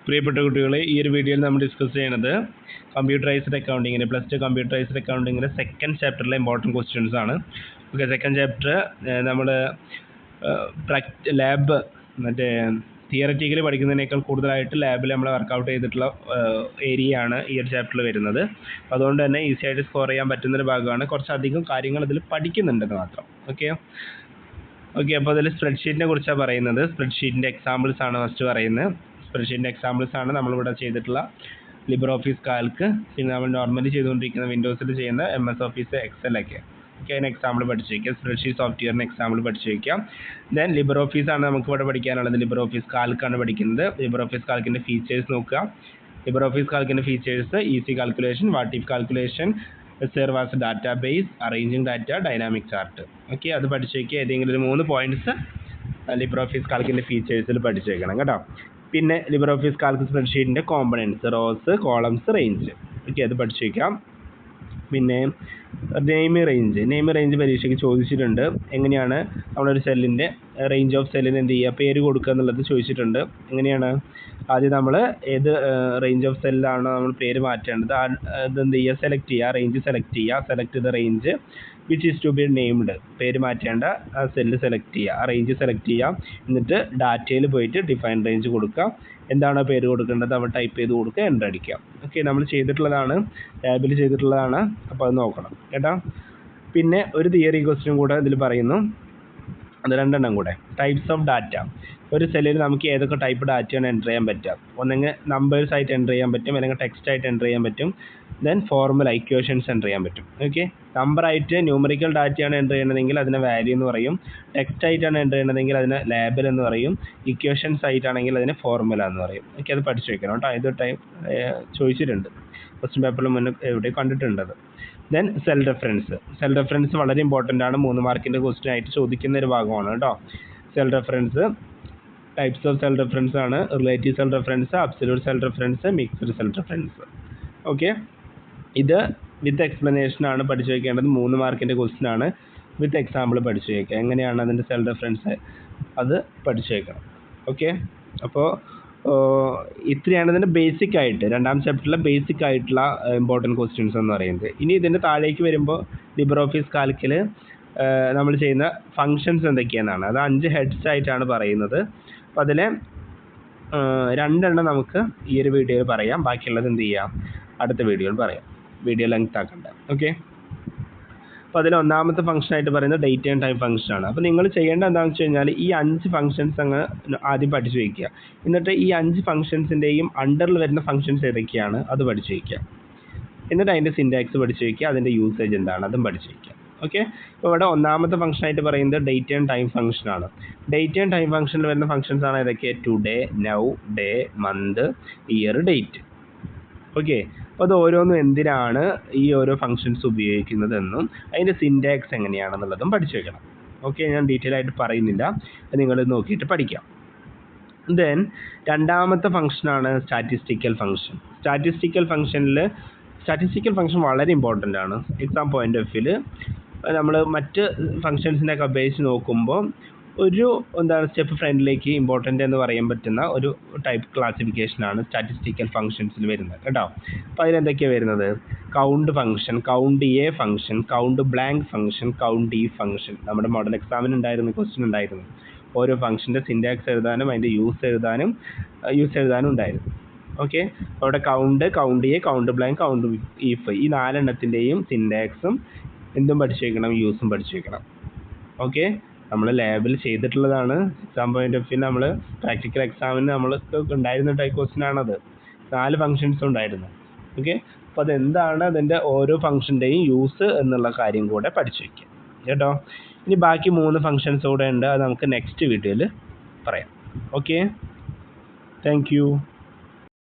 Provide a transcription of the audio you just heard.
പ്രിയപ്പെട്ട കുട്ടികളെ, ഈ ഒരു വീഡിയോയിൽ നമ്മൾ ഡിസ്കസ് ചെയ്യുന്നത് കമ്പ്യൂട്ടറൈസ്ഡ് അക്കൗണ്ടിങ്ങിൻ്റെ +2 കമ്പ്യൂട്ടറൈസ്ഡ് അക്കൗണ്ടിങ്ങിൻ്റെ സെക്കൻഡ് ചാപ്റ്ററിലെ ഇമ്പോർട്ടൻറ്റ് ക്വസ്റ്റ്യൻസ് ആണ്. ഓക്കെ, സെക്കൻഡ് ചാപ്റ്റർ നമ്മൾ ലാബ് മറ്റേ തിയററ്റിക്കലി പഠിക്കുന്നതിനേക്കാൾ കൂടുതലായിട്ട് ലാബിൽ നമ്മൾ വർക്കൗട്ട് ചെയ്തിട്ടുള്ള ഏരിയയാണ് ഈ ഒരു ചാപ്റ്ററിൽ വരുന്നത്. അപ്പോൾ അതുകൊണ്ട് തന്നെ ഈസി ആയിട്ട് സ്കോർ ചെയ്യാൻ പറ്റുന്നൊരു ഭാഗമാണ്. കുറച്ചധികം കാര്യങ്ങൾ ഇതിൽ പഠിക്കുന്നുണ്ടെന്ന് മാത്രം. ഓക്കെ, അപ്പോൾ അതിൽ സ്പ്രെഡ്ഷീറ്റിനെ കുറിച്ചാണ് പറയുന്നത്. സ്പ്രെഡ്ഷീറ്റിൻ്റെ എക്സാമ്പിൾസ് ആണ് ഫസ്റ്റ് പറയുന്നത്. സ്പ്രെഡ്ഷീറ്റിൻ്റെ എക്സാമ്പിൾസ് ആണ് നമ്മളിവിടെ ചെയ്തിട്ടുള്ള ലിബർ ഓഫീസ് കാൽക്ക്, പിന്നെ നമ്മൾ നോർമലി ചെയ്തുകൊണ്ടിരിക്കുന്ന വിൻഡോസിൽ ചെയ്യുന്ന MS ഓഫീസ് എക്സലൊക്കെ. ഓക്കെ, അതിന് എക്സാമ്പിൾ പഠിച്ചു വയ്ക്കുക. സ്പ്രെഡ്ഷീറ്റ് സോഫ്റ്റ്വെയറിന് എക്സാമ്പിൾ പഠിച്ചു വയ്ക്കാം. ദെൻ ലിബർ ഓഫീസാണ് നമുക്ക് ഇവിടെ പഠിക്കാനുള്ളത്. ലിബർ ഓഫീസ് കാൽക്കാണ് പഠിക്കുന്നത്. ലിബർ ഓഫീസ് കാൽക്കിൻ്റെ ഫീച്ചേഴ്സ് നോക്കുക. ലിബർ ഓഫീസ് കാൽക്കിൻ്റെ features: easy calculation, what if calculation, serve as database, arranging data, dynamic chart. Okay, അത് പഠിച്ചു വയ്ക്കുക. ഏതെങ്കിലും ഒരു 3 പോയിന്റ്സ് ലിബർ ഓഫീസ് കാൽക്കിൻ്റെ ഫീച്ചേഴ്സിൽ പഠിച്ചു വയ്ക്കണം കേട്ടോ. പിന്നെ ലിബർ ഓഫീസ് കാൽക്ക് സ്പ്രെഡ്ഷീറ്റിൻ്റെ components: rows, columns, range. Okay, അത് പഠിച്ചു വയ്ക്കാം. പിന്നെ നെയിം റേഞ്ച് പരീക്ഷയ്ക്ക് ചോദിച്ചിട്ടുണ്ട്. എങ്ങനെയാണ് നമ്മളൊരു സെല്ലിൻ്റെ റേഞ്ച് ഓഫ് സെല്ലിന് എന്ത് ചെയ്യുക, പേര് കൊടുക്കുക എന്നുള്ളത് ചോദിച്ചിട്ടുണ്ട്. എങ്ങനെയാണ് ആദ്യം നമ്മൾ ഏത് റേഞ്ച് ഓഫ് സെല്ലാണോ നമ്മൾ പേര് മാറ്റേണ്ടത്, അതെന്ത് ചെയ്യുക, സെലക്ട് ചെയ്യുക, റേഞ്ച് സെലക്ട് ചെയ്യുക. Select the range which is to be named, പേര് മാറ്റേണ്ട ആ സെല്ല് സെലക്ട് ചെയ്യുക, ആ റേഞ്ച് സെലക്ട് ചെയ്യുക. എന്നിട്ട് ഡാറ്റയിൽ പോയിട്ട് ഡിഫൈൻ റേഞ്ച് കൊടുക്കുക. എന്താണോ പേര് കൊടുക്കേണ്ടത് അവ ടൈപ്പ് ചെയ്ത് കൊടുക്കുക, എൻ്റർ അടിക്കുക. ഓക്കെ, നമ്മൾ ചെയ്തിട്ടുള്ളതാണ്, ലാബിൽ ചെയ്തിട്ടുള്ളതാണ്. അപ്പോൾ അത് നോക്കണം കേട്ടോ. പിന്നെ ഒരു തിയറി ക്വസ്റ്റ്യൻ കൂടെ ഇതിൽ പറയുന്നു, അത് 2 എണ്ണം കൂടെ. Types of data. ഒരു സെല്ലിൽ നമുക്ക് ഏതൊക്കെ ടൈപ്പ് ഡാറ്റയാണ് എൻ്റർ ചെയ്യാൻ പറ്റുക? ഒന്നെങ്കിൽ നമ്പേഴ്സ് ആയിട്ട് എൻ്റർ ചെയ്യാൻ പറ്റും, അല്ലെങ്കിൽ ടെക്സ്റ്റ് ആയിട്ട് എൻ്റർ ചെയ്യാൻ പറ്റും. ദെൻ ഫോർമുല ഇക്വേഷൻസ് എൻ്റർ ചെയ്യാൻ പറ്റും. ഓക്കെ, നമ്പറായിട്ട് ന്യൂമറിക്കൽ ഡാറ്റയാണ് എൻ്റർ ചെയ്യണമെങ്കിൽ അതിനെ വാല്യൂ എന്ന് പറയും. ടെക്സ്റ്റ് ആയിട്ടാണ് എൻ്റർ ചെയ്യണമെങ്കിൽ അതിനെ ലേബൽ എന്ന് പറയും. ഇക്വേഷൻസ് ആയിട്ടാണെങ്കിൽ അതിനെ ഫോർമുല എന്ന് പറയും. ഓക്കെ, അത് പഠിച്ചു വെക്കണം കേട്ടോ. ഇത് ചോദിച്ചിട്ടുണ്ട്, ക്വസ്റ്റ്യൻ പേപ്പറിൽ മുന്നേ എവിടെ കണ്ടിട്ടുണ്ടത്. ദെൻ സെൽ റെഫറൻസ് വളരെ ഇമ്പോർട്ടൻ്റ് ആണ്. 3 മാർക്കിൻ്റെ ക്വസ്റ്റ്യൻ ആയിട്ട് ചോദിക്കുന്ന ഒരു ഭാഗമാണ് കേട്ടോ. Cell reference types of cell reference ആണ്: relative cell reference, absolute cell reference, mixed cell reference. Okay, ഇത് വിത്ത് എക്സ്പ്ലനേഷൻ ആണ് പഠിച്ചു വയ്ക്കേണ്ടത്. 3 മാർക്കിൻ്റെ ക്വസ്റ്റ്യൻ ആണ്. വിത്ത് എക്സാമ്പിൾ പഠിച്ചു വയ്ക്കുക. എങ്ങനെയാണ് അതിൻ്റെ സെൽ റെഫറൻസ്, അത് പഠിച്ചു വയ്ക്കണം. ഓക്കെ, അപ്പോൾ ഇത്രയാണ് ഇതിൻ്റെ ബേസിക് ആയിട്ട്, 2ാം ചാപ്റ്ററിലെ ബേസിക് ആയിട്ടുള്ള ഇമ്പോർട്ടൻറ്റ് ക്വസ്റ്റ്യൻസ് എന്ന് പറയുന്നത്. ഇനി ഇതിൻ്റെ താഴേക്ക് വരുമ്പോൾ ലിബർ ഓഫീസ് കാൽക്കിൽ നമ്മൾ ചെയ്യുന്ന ഫങ്ഷൻസ് എന്തൊക്കെയാണെന്നാണ്. അത് 5 ഹെഡ്സ് ആയിട്ടാണ് പറയുന്നത്. അപ്പോൾ അതിൽ 2 എണ്ണം നമുക്ക് ഈ ഒരു വീഡിയോയിൽ പറയാം. ബാക്കിയുള്ളത് എന്ത് ചെയ്യാം, അടുത്ത വീഡിയോയിൽ പറയാം. വീഡിയോ ലെങ്ത് ആക്കണ്ട. ഓക്കെ, അപ്പോൾ അതിൽ 1ാമത്തെ ഫംഗ്ഷനായിട്ട് പറയുന്നത് ഡേറ്റ് ആൻഡ് ടൈം ഫംഗ്ഷനാണ്. അപ്പോൾ നിങ്ങൾ ചെയ്യേണ്ടത് എന്താണെന്ന് വെച്ച് കഴിഞ്ഞാൽ ഈ 5 ഫംഗ്ഷൻസ് അങ്ങ് ആദ്യം പഠിച്ചു വയ്ക്കുക. എന്നിട്ട് ഈ 5 ഫംഗ്ഷൻസിൻ്റെയും അണ്ടറിൽ വരുന്ന ഫംഗ്ഷൻസ് ഏതൊക്കെയാണ് അത് പഠിച്ചു വയ്ക്കുക. എന്നിട്ട് അതിൻ്റെ സിൻടാക്സ് പഠിച്ചു വയ്ക്കുക, അതിൻ്റെ യൂസേജ് എന്താണ് അതും പഠിച്ചു വയ്ക്കുക. ഓക്കെ, ഇപ്പോൾ ഇവിടെ 1ാമത്തെ ഫംഗ്ഷനായിട്ട് പറയുന്നത് ഡേറ്റ് ആൻഡ് ടൈം ഫംഗ്ഷനാണ്. ഡേറ്റ് ആൻഡ് ടൈം ഫംഗ്ഷനിൽ വരുന്ന ഫംഗ്ഷൻസ് ആണ് ഏതൊക്കെ? Today, now, day, month, year, date. Okay, അപ്പോൾ അത് ഓരോന്നും എന്തിനാണ് ഈ ഓരോ ഫംഗ്ഷൻസ് ഉപയോഗിക്കുന്നതെന്നും അതിൻ്റെ സിൻടാക്സ് എങ്ങനെയാണെന്നുള്ളതും പഠിച്ചു വയ്ക്കണം. ഓക്കെ, ഞാൻ ഡീറ്റെയിൽ ആയിട്ട് പറയുന്നില്ല, അത് നിങ്ങൾ നോക്കിയിട്ട് പഠിക്കാം. ദെൻ 2ാമത്തെ ഫംഗ്ഷനാണ് സ്റ്റാറ്റിസ്റ്റിക്കൽ ഫംഗ്ഷൻ. സ്റ്റാറ്റിസ്റ്റിക്കൽ ഫംഗ്ഷൻ വളരെ ഇമ്പോർട്ടൻ്റ് ആണ്. എക്സാം പോയിൻ്റ് ഓഫ് വ്യൂവിൽ നമ്മൾ മറ്റ് ഫംഗ്ഷൻസിനെയൊക്കെ അപേക്ഷിച്ച് നോക്കുമ്പോൾ ഒരു സ്റ്റെപ്പ് ഫ്രണ്ടിലേക്ക് ഇമ്പോർട്ടൻ്റ് എന്ന് പറയാൻ പറ്റുന്ന ഒരു ടൈപ്പ് ക്ലാസിഫിക്കേഷനാണ് സ്റ്റാറ്റിസ്റ്റിക്കൽ ഫംഗ്ഷൻസിൽ വരുന്നത് കേട്ടോ. അപ്പോൾ അതിലെന്തൊക്കെയാണ് വരുന്നത്? Count function, count A function, count blank function, count E function. നമ്മുടെ മോഡൽ എക്സാമിന് ഉണ്ടായിരുന്നു, ക്വസ്റ്റ്യൻ ഉണ്ടായിരുന്നു. ഓരോ ഫംഗ്ഷൻ്റെ സിൻടാക്സ് എഴുതാനും അതിൻ്റെ യൂസ് എഴുതാനും ഉണ്ടായിരുന്നു. ഓക്കെ, അവിടെ count A, count blank, count if, ഈ 4 എണ്ണത്തിൻ്റെയും സിൻടാക്സും എന്തും പഠിച്ചു വയ്ക്കണം, യൂസും പഠിച്ചു വയ്ക്കണം. ഓക്കെ, നമ്മൾ ലാബിൽ ചെയ്തിട്ടുള്ളതാണ്. എക്സാം പോയിൻ്റ് ഓഫ് വ്യൂ നമ്മൾ പ്രാക്ടിക്കൽ എക്സാമിന് നമ്മൾക്ക് ഉണ്ടായിരുന്ന ടൈപ്പ് ക്വസ്റ്റ്യൻ ആണത്. 4 ഫംഗ്ഷൻസ് ഉണ്ടായിരുന്നു. ഓക്കെ, അപ്പോൾ അതെന്താണ് അതിൻ്റെ ഓരോ ഫംഗ്ഷൻ്റെയും യൂസ് എന്നുള്ള കാര്യം കൂടെ പഠിച്ചു വയ്ക്കുക കേട്ടോ. ഇനി ബാക്കി 3 ഫംഗ്ഷൻസ് കൂടെ ഉണ്ട്, അത് നമുക്ക് നെക്സ്റ്റ് വീഡിയോയിൽ പറയാം. Okay, thank you.